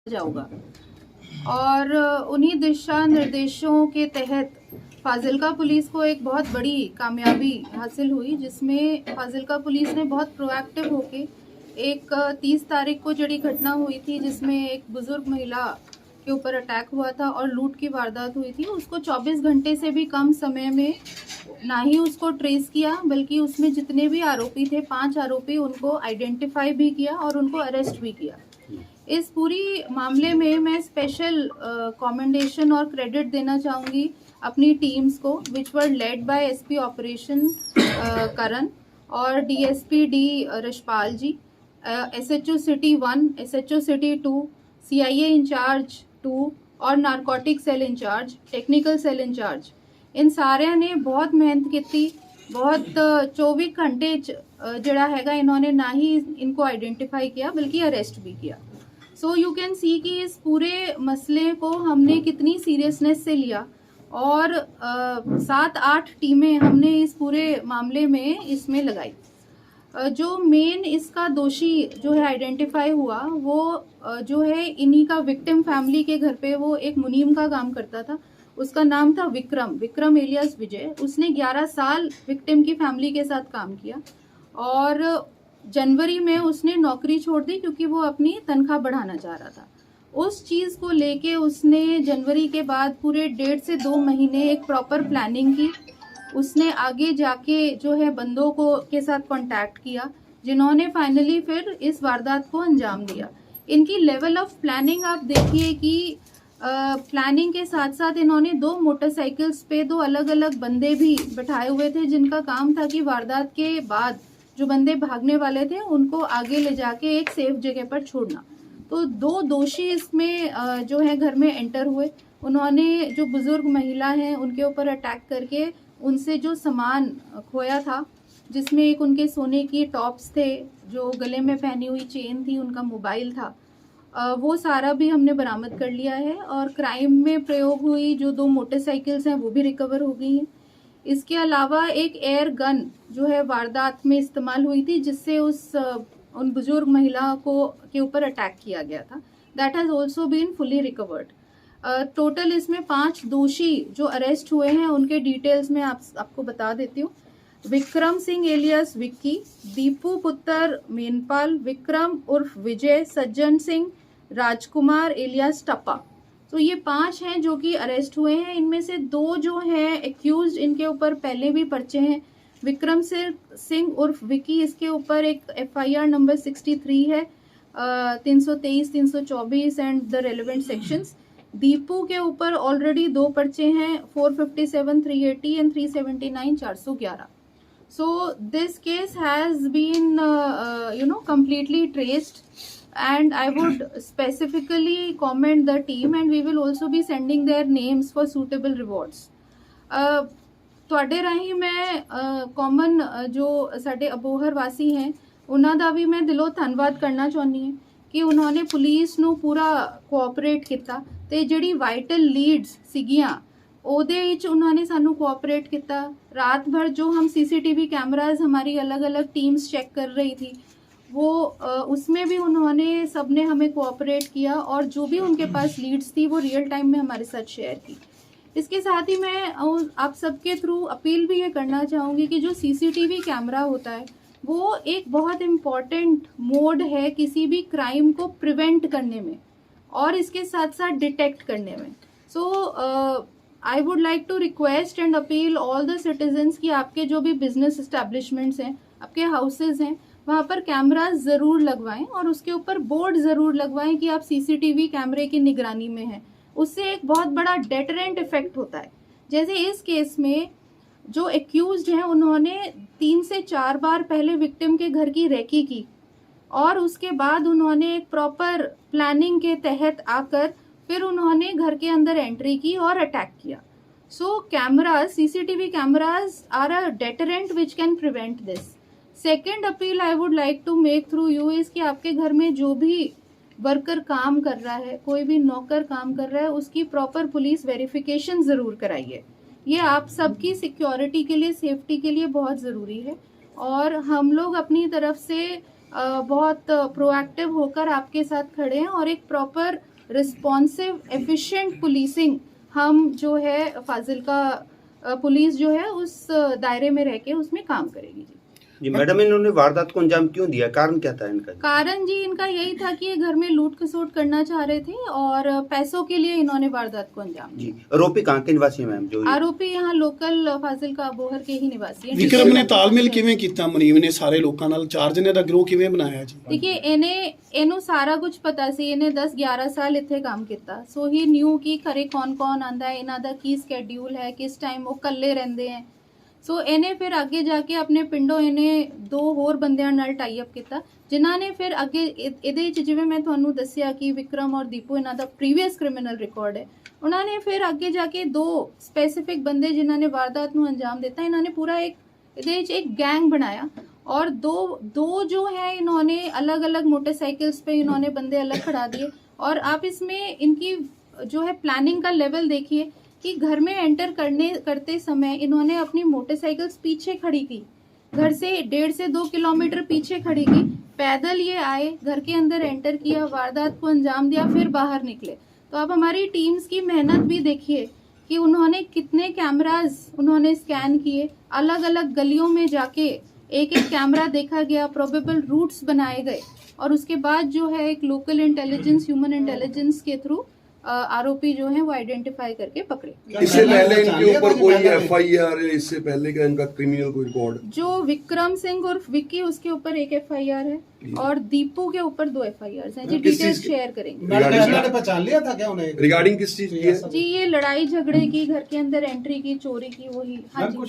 जाऊंगा और उन्हीं दिशा निर्देशों के तहत फाजिल्का पुलिस को एक बहुत बड़ी कामयाबी हासिल हुई, जिसमें फाजिल्का पुलिस ने बहुत प्रोएक्टिव होके एक 30 तारीख को जड़ी घटना हुई थी जिसमें एक बुजुर्ग महिला के ऊपर अटैक हुआ था और लूट की वारदात हुई थी, उसको 24 घंटे से भी कम समय में ना ही उसको ट्रेस किया बल्कि उसमें जितने भी आरोपी थे 5 आरोपी उनको आइडेंटिफाई भी किया और उनको अरेस्ट भी किया। इस पूरी मामले में मैं स्पेशल कमेंडेशन और क्रेडिट देना चाहूँगी अपनी टीम्स को, which were led by SP operation Karan और DSP D Rashpal ji, SHO city 1, SHO city 2, CIA incharge 2 और narcotic cell incharge, technical cell incharge, इन सारे ने बहुत मेहनत की थी। बहुत 24 घंटे जड़ा हैगा इन्होंने ना ही इनको आइडेंटिफाई किया बल्कि अरेस्ट भी किया। सो यू कैन सी कि इस पूरे मसले को हमने कितनी सीरियसनेस से लिया और 7-8 टीमें हमने इस पूरे मामले में इसमें लगाई। जो मेन इसका दोषी जो है आइडेंटिफाई हुआ वो जो है इन्हीं का विक्टिम फैमिली के घर पे वो एक मुनीम का काम करता था, उसका नाम था विक्रम एलियास विजय। उसने 11 साल विक्टिम की फैमिली के साथ काम किया और जनवरी में उसने नौकरी छोड़ दी क्योंकि वो अपनी तनख्वाह बढ़ाना चाह रहा था। उस चीज़ को लेके उसने जनवरी के बाद पूरे 1.5 से 2 महीने एक प्रॉपर प्लानिंग की। उसने आगे जाके जो है बंदों को के साथ कांटेक्ट किया जिन्होंने फाइनली फिर इस वारदात को अंजाम दिया। इनकी लेवल ऑफ प्लानिंग आप देखिए कि प्लानिंग के साथ साथ इन्होंने 2 मोटरसाइकिल्स पे 2 अलग अलग बंदे भी बैठाए हुए थे जिनका काम था कि वारदात के बाद जो बंदे भागने वाले थे उनको आगे ले जाके एक सेफ जगह पर छोड़ना। तो 2 दोषी इसमें जो है घर में एंटर हुए। उन्होंने जो बुजुर्ग महिला हैं उनके ऊपर अटैक करके उनसे जो सामान खोया था, जिसमें एक उनके सोने की टॉप्स थे, जो गले में पहनी हुई चेन थी, उनका मोबाइल था, वो सारा भी हमने बरामद कर लिया है। और क्राइम में प्रयोग हुई जो 2 मोटरसाइकिल्स हैं वो भी रिकवर हो गई हैं। इसके अलावा एक एयर गन जो है वारदात में इस्तेमाल हुई थी जिससे उन बुजुर्ग महिला को के ऊपर अटैक किया गया था, that has also been fully recovered. Total इसमें 5 दोषी जो अरेस्ट हुए हैं उनके डिटेल्स में आपको बता देती हूँ। विक्रम सिंह एलियस विक्की, दीपू पुत्र मेनपाल, विक्रम उर्फ विजय, सज्जन सिंह, राजकुमार एलियस टप्पा। तो ये 5 हैं जो कि अरेस्ट हुए हैं। इनमें से 2 जो हैं एक्यूज, इनके ऊपर पहले भी पर्चे हैं। विक्रम सिंह उर्फ विकी, इसके ऊपर एक FIR नंबर 63 है, 323, 324 and the relevant sections. Deepu के ऊपर ऑलरेडी 2 पर्चे हैं, 457, 380 and 379, 411। So this case has been completely traced and I would specifically comment the team and we will also be sending their names for suitable rewards. ਤੁਹਾਡੇ ਰਾਹੀਂ ਮੈਂ common ਜੋ ਸਾਡੇ ਅਬੋਹਰ ਵਾਸੀ हैं ਉਹਨਾਂ ਦਾ ਵੀ ਮੈਂ ਦਿਲੋਂ ਧੰਨਵਾਦ ਕਰਨਾ ਚਾਹੁੰਦੀ ਹਾਂ ਕਿ ਉਹਨਾਂ ਨੇ ਪੁਲਿਸ ਨੂੰ ਪੂਰਾ ਕੋਆਪਰੇਟ ਕੀਤਾ ਤੇ ਜਿਹੜੀ ਵਾਈਟਲ ਲੀਡਸ ਸੀਗੀਆਂ ਉਹਦੇ ਵਿੱਚ ਉਹਨਾਂ ਨੇ ਸਾਨੂੰ कोऑपरेट किया। रात भर जो हम CCTV कैमराज हमारी अलग अलग टीम्स चेक कर रही थी वो उसमें भी उन्होंने सब ने हमें कोऑपरेट किया और जो भी उनके पास लीड्स थी वो रियल टाइम में हमारे साथ शेयर की। इसके साथ ही मैं आप सबके थ्रू अपील भी ये करना चाहूँगी कि जो CCTV कैमरा होता है वो एक बहुत इम्पॉर्टेंट मोड है किसी भी क्राइम को प्रिवेंट करने में और इसके साथ साथ डिटेक्ट करने में। So I would like to request and appeal all the citizens कि आपके जो भी बिजनेस इस्टेब्लिशमेंट्स हैं, आपके हाउसेज हैं, वहाँ पर कैमराज ज़रूर लगवाएं और उसके ऊपर बोर्ड ज़रूर लगवाएं कि आप CCTV कैमरे की निगरानी में हैं। उससे एक बहुत बड़ा डेटरेंट इफेक्ट होता है। जैसे इस केस में जो एक्यूज्ड हैं उन्होंने 3 से 4 बार पहले विक्टिम के घर की रेकी की और उसके बाद उन्होंने एक प्रॉपर प्लानिंग के तहत आकर फिर उन्होंने घर के अंदर एंट्री की और अटैक किया। So cameras, CCTV cameras are a deterrent which can prevent this. Second appeal I would like to make through you is कि आपके घर में जो भी वर्कर काम कर रहा है, कोई भी नौकर काम कर रहा है, उसकी प्रॉपर पुलिस वेरिफिकेशन ज़रूर कराइए। ये आप सबकी सिक्योरिटी के लिए, सेफ्टी के लिए बहुत ज़रूरी है और हम लोग अपनी तरफ से बहुत प्रोएक्टिव होकर आपके साथ खड़े हैं और एक प्रॉपर रिस्पॉन्सिव एफिशिएंट पुलिसिंग हम जो है फाजिल्का पुलिस जो है उस दायरे में रह के उसमें काम करेगी जी मैडम, इन्होंने वारदात को अंजाम क्यों दिया, कारण क्या था इनका? कारण जी इनका यही था कि ये घर में लूट खसोट करना चाह रहे थे और पैसों के लिए इन्होंने वारदात को अंजाम दिया। जी, आरोपी कहाँ के निवासी हैं मैम? जो आरोपी यहाँ लोकल फाजिल्का अबोहर के ही निवासी हैं। ਵਿਕਰਮ ਨੇ ਤਾਲਮੇਲ ਕਿਵੇਂ ਕੀਤਾ ਮਨੀਮ ਨੇ ਸਾਰੇ ਲੋਕਾਂ ਨਾਲ, 4 ਜਣੇ ਦਾ ਗਿਰੋਹ ਕਿਵੇਂ ਬਣਾਇਆ ਜੀ? देखिए ਇਹਨੂੰ ਸਾਰਾ ਕੁਝ ਪਤਾ ਸੀ, ਇਹਨੇ 10-11 ਸਾਲ ਇੱਥੇ ਕੰਮ ਕੀਤਾ, ਸੋ ਹੀ ਨਿਊ ਕਿ ਘਰੇ ਕੌਣ ਆਂਦਾ ਹੈ, ਇਹਨਾਂ ਦਾ ਕੀ ਸਕੇਡਿਊਲ ਹੈ, ਕਿਸ ਟਾਈਮ ਉਹ ਇਕੱਲੇ ਰਹਿੰਦੇ ਹੈ। ਸੋ ਇਹਨੇ ਫਿਰ ਅੱਗੇ ਜਾ ਕੇ ਆਪਣੇ ਪਿੰਡੋਂ ਇਹਨੇ 2 ਹੋਰ ਬੰਦਿਆਂ ਨਾਲ ਟਾਈ ਅਪ ਕੀਤਾ, ਜਿਨ੍ਹਾਂ ਨੇ ਫਿਰ ਅੱਗੇ ਇਹਦੇ ਵਿੱਚ ਜਿਵੇਂ ਮੈਂ ਤੁਹਾਨੂੰ ਦੱਸਿਆ ਕਿ ਵਿਕਰਮ ਔਰ ਦੀਪੂ ਇਹਨਾਂ ਦਾ ਪ੍ਰੀਵੀਅਸ ਕ੍ਰਿਮੀਨਲ ਰਿਕਾਰਡ ਹੈ। ਉਹਨਾਂ ਨੇ ਫਿਰ ਅੱਗੇ ਜਾ ਕੇ 2 स्पेसिफिक ਬੰਦੇ ਜਿਨ੍ਹਾਂ ਨੇ ਵਾਰਦਾਤ ਨੂੰ ਅੰਜਾਮ ਦਿੱਤਾ, ਇਹਨਾਂ ਨੇ पूरा ਇਹਦੇ ਵਿੱਚ एक गैंग बनाया और दो जो है इन्होंने अलग अलग मोटरसाइकिल्स पे इन्होंने बंदे अलग खड़ा दिए। और आप इसमें इनकी जो है प्लानिंग का लेवल देखिए कि घर में एंटर करते समय इन्होंने अपनी मोटरसाइकिल्स पीछे खड़ी की, घर से 1.5 से 2 किलोमीटर पीछे खड़ी की, पैदल ये आए, घर के अंदर एंटर किया, वारदात को अंजाम दिया, फिर बाहर निकले। तो आप हमारी टीम्स की मेहनत भी देखिए कि उन्होंने कितने कैमराज उन्होंने स्कैन किए, अलग अलग गलियों में जाके एक कैमरा देखा गया, प्रोबेबल रूट्स बनाए गए और उसके बाद जो है एक लोकल इंटेलिजेंस, ह्यूमन इंटेलिजेंस के थ्रू आरोपी जो है वो आइडेंटिफाई करके पकड़े। इससे पहले इनके ऊपर कोई एफआईआर या इससे पहले का इनका क्रिमिनल कोई रिकॉर्ड? जो विक्रम सिंह उर्फ विक्की, उसके ऊपर 1 एफआईआर है और दीपू के ऊपर 2 एफआईआर हैं जी। डिटेल्स शेयर करेंगे। पहचान लिया था क्या उन्हें? रिगार्डिंग किस चीज की है जी? ये लड़ाई झगड़े की, घर के अंदर एंट्री की, चोरी की, वही। हाँ जी।